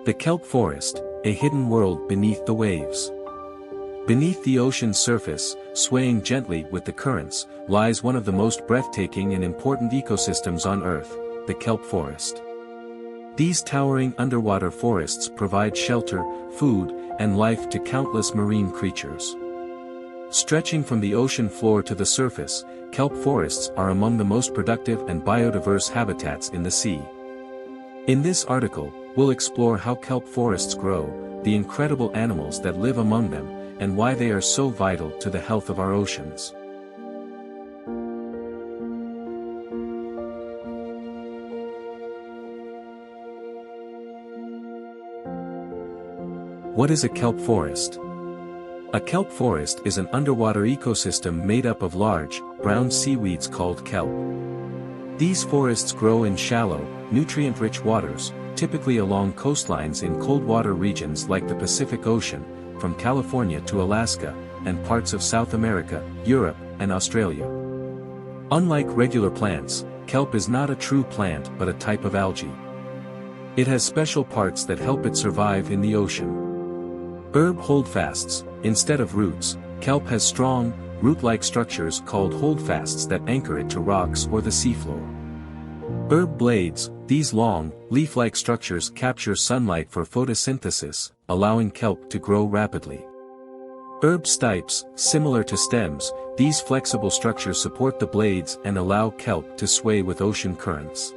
The kelp forest, a hidden world beneath the waves. Beneath the ocean's surface, swaying gently with the currents, lies one of the most breathtaking and important ecosystems on Earth, the kelp forest. These towering underwater forests provide shelter, food, and life to countless marine creatures. Stretching from the ocean floor to the surface, kelp forests are among the most productive and biodiverse habitats in the sea. In this article, we'll explore how kelp forests grow, the incredible animals that live among them, and why they are so vital to the health of our oceans. What is a kelp forest? A kelp forest is an underwater ecosystem made up of large, brown seaweeds called kelp. These forests grow in shallow, nutrient-rich waters, typically along coastlines in cold water regions like the Pacific Ocean, from California to Alaska, and parts of South America, Europe, and Australia. Unlike regular plants, kelp is not a true plant but a type of algae. It has special parts that help it survive in the ocean. Herb holdfasts, instead of roots, kelp has strong, root-like structures called holdfasts that anchor it to rocks or the seafloor. Herb blades, these long, leaf-like structures capture sunlight for photosynthesis, allowing kelp to grow rapidly. Herb stipes, similar to stems, these flexible structures support the blades and allow kelp to sway with ocean currents.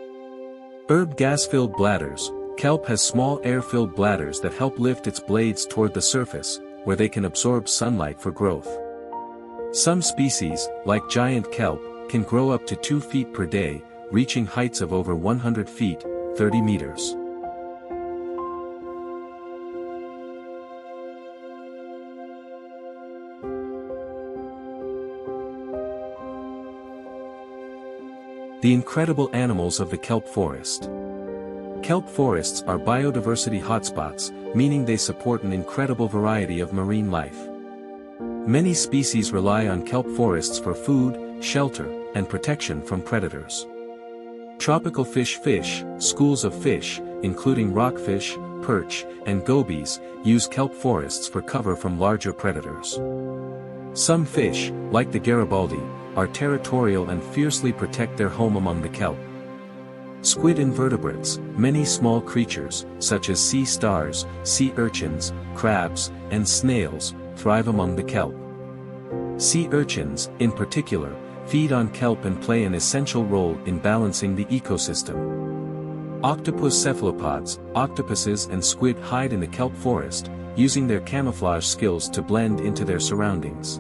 Herb gas-filled bladders, kelp has small air-filled bladders that help lift its blades toward the surface, where they can absorb sunlight for growth. Some species, like giant kelp, can grow up to 2 feet per day, reaching heights of over 100 feet, 30 meters. The incredible animals of the kelp forest. Kelp forests are biodiversity hotspots, meaning they support an incredible variety of marine life. Many species rely on kelp forests for food, shelter, and protection from predators. Tropical fish, schools of fish, including rockfish, perch, and gobies, use kelp forests for cover from larger predators. Some fish, like the Garibaldi, are territorial and fiercely protect their home among the kelp. Squid invertebrates, many small creatures, such as sea stars, sea urchins, crabs, and snails, thrive among the kelp. Sea urchins, in particular, feed on kelp and play an essential role in balancing the ecosystem. Octopus cephalopods, octopuses and squid hide in the kelp forest, using their camouflage skills to blend into their surroundings.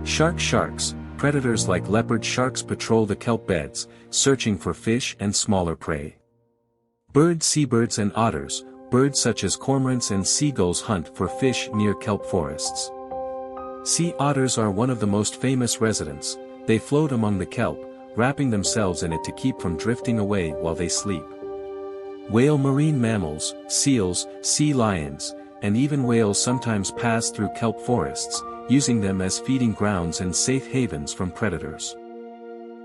Sharks, predators like leopard sharks patrol the kelp beds, searching for fish and smaller prey. Seabirds and otters, birds such as cormorants and seagulls hunt for fish near kelp forests. Sea otters are one of the most famous residents. They float among the kelp, wrapping themselves in it to keep from drifting away while they sleep. Marine mammals, seals, sea lions, and even whales sometimes pass through kelp forests, using them as feeding grounds and safe havens from predators.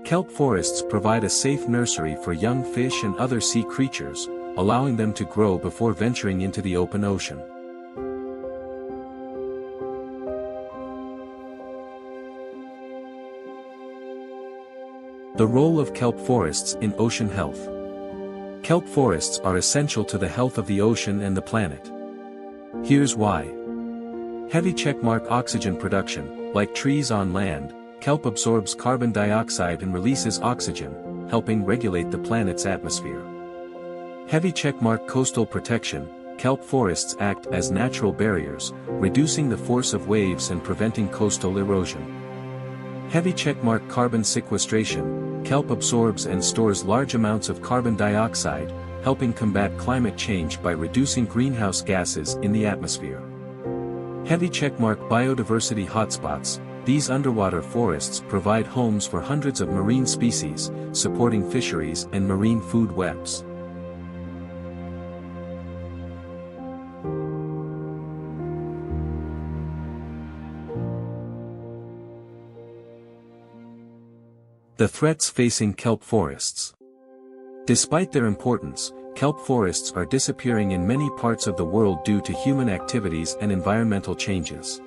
Kelp forests provide a safe nursery for young fish and other sea creatures, allowing them to grow before venturing into the open ocean. The role of kelp forests in ocean health. Kelp forests are essential to the health of the ocean and the planet. Here's why. Heavy checkmark oxygen production. Like trees on land, kelp absorbs carbon dioxide and releases oxygen, helping regulate the planet's atmosphere. Heavy checkmark coastal protection. Kelp forests act as natural barriers, reducing the force of waves and preventing coastal erosion. Heavy checkmark carbon sequestration. Kelp absorbs and stores large amounts of carbon dioxide, helping combat climate change by reducing greenhouse gases in the atmosphere. Heavy checkmark biodiversity hotspots. These underwater forests provide homes for hundreds of marine species, supporting fisheries and marine food webs. The threats facing kelp forests. Despite their importance, kelp forests are disappearing in many parts of the world due to human activities and environmental changes.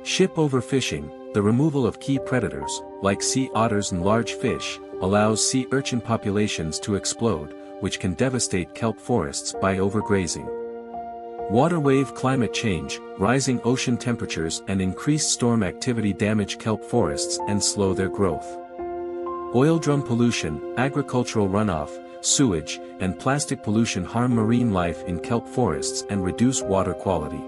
Ship overfishing, the removal of key predators, like sea otters and large fish, allows sea urchin populations to explode, which can devastate kelp forests by overgrazing. Water wave climate change, rising ocean temperatures and increased storm activity damage kelp forests and slow their growth. Oil drum pollution, agricultural runoff, sewage, and plastic pollution harm marine life in kelp forests and reduce water quality.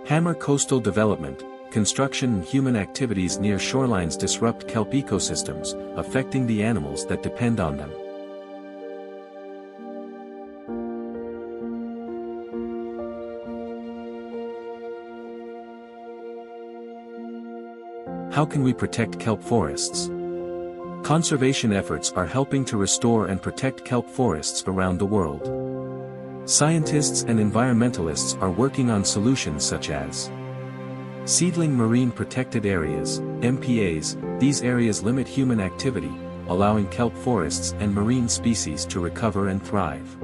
Hammer coastal development, construction and human activities near shorelines disrupt kelp ecosystems, affecting the animals that depend on them. How can we protect kelp forests? Conservation efforts are helping to restore and protect kelp forests around the world. Scientists and environmentalists are working on solutions such as seedling marine protected areas, MPAs. These areas limit human activity, allowing kelp forests and marine species to recover and thrive.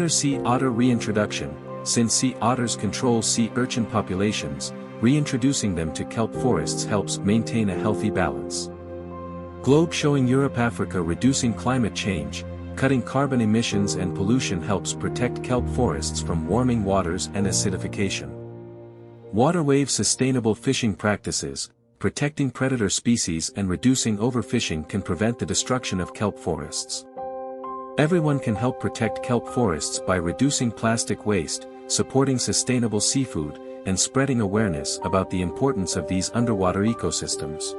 Sea otter reintroduction, since sea otters control sea urchin populations, reintroducing them to kelp forests helps maintain a healthy balance. Globe showing Europe-Africa reducing climate change, cutting carbon emissions and pollution helps protect kelp forests from warming waters and acidification. Waterwave sustainable fishing practices, protecting predator species and reducing overfishing can prevent the destruction of kelp forests. Everyone can help protect kelp forests by reducing plastic waste, supporting sustainable seafood, and spreading awareness about the importance of these underwater ecosystems.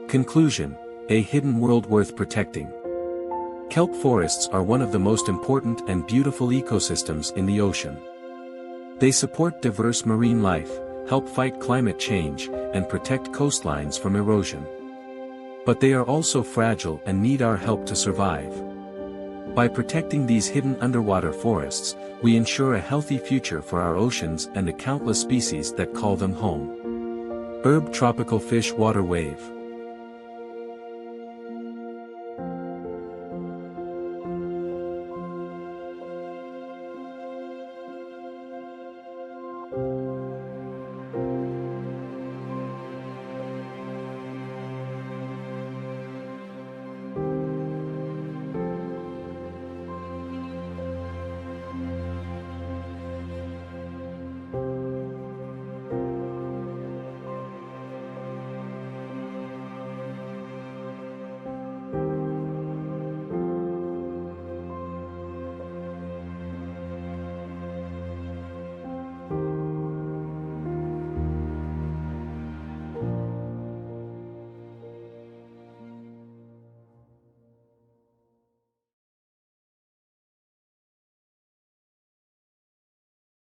Conclusion: a hidden world worth protecting. Kelp forests are one of the most important and beautiful ecosystems in the ocean. They support diverse marine life, help fight climate change, and protect coastlines from erosion. But they are also fragile and need our help to survive. By protecting these hidden underwater forests, we ensure a healthy future for our oceans and the countless species that call them home. Tropical fish water wave.